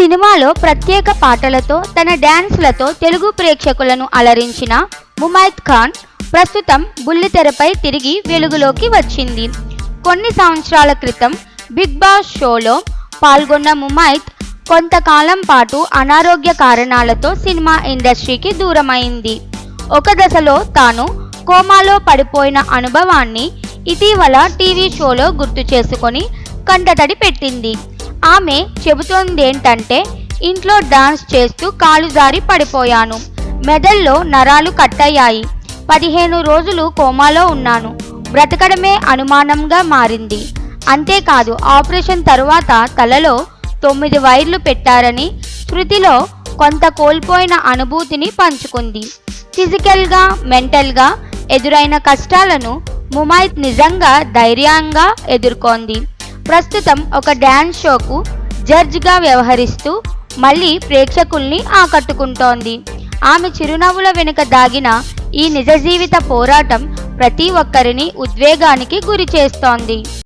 సినిమాలో ప్రత్యేక పాటలతో తన డ్యాన్స్లతో తెలుగు ప్రేక్షకులను అలరించిన ముమైత్ ఖాన్ ప్రస్తుతం బుల్లితెరపై తిరిగి వెలుగులోకి వచ్చింది. కొన్ని సంవత్సరాల క్రితం బిగ్ బాస్ షోలో పాల్గొన్న ముమైత్ కొంతకాలం పాటు అనారోగ్య కారణాలతో సినిమా ఇండస్ట్రీకి దూరమైంది. ఒక దశలో తాను కోమాలో పడిపోయిన అనుభవాన్ని ఇటీవల టీవీ షోలో గుర్తు చేసుకొని కంటతడి పెట్టింది. ఆమె చెబుతోందేంటంటే, ఇంట్లో డాన్స్ చేస్తూ కాలు జారి పడిపోయాను. మెదడులో నరాలు కట్టయ్యాయి. 15 రోజులు కోమాలో ఉన్నాను. బ్రతకడమే అనుమానంగా మారింది. అంతేకాదు, ఆపరేషన్ తరువాత తలలో 9 వైర్లు పెట్టారని స్మృతిలో కొంత కోల్పోయిన అనుభూతిని పంచుకుంది. ఫిజికల్గా, మెంటల్గా ఎదురైన కష్టాలను ముమైత్ నిజంగా ధైర్యంగా ఎదుర్కొంది. ప్రస్తుతం ఒక డ్యాన్స్ షోకు జడ్జిగా వ్యవహరిస్తూ మళ్ళీ ప్రేక్షకుల్ని ఆకట్టుకుంటోంది. ఆమె చిరునవ్వుల వెనుక దాగిన ఈ నిజ జీవిత పోరాటం ప్రతి ఒక్కరిని ఉద్వేగానికి గురి చేస్తోంది.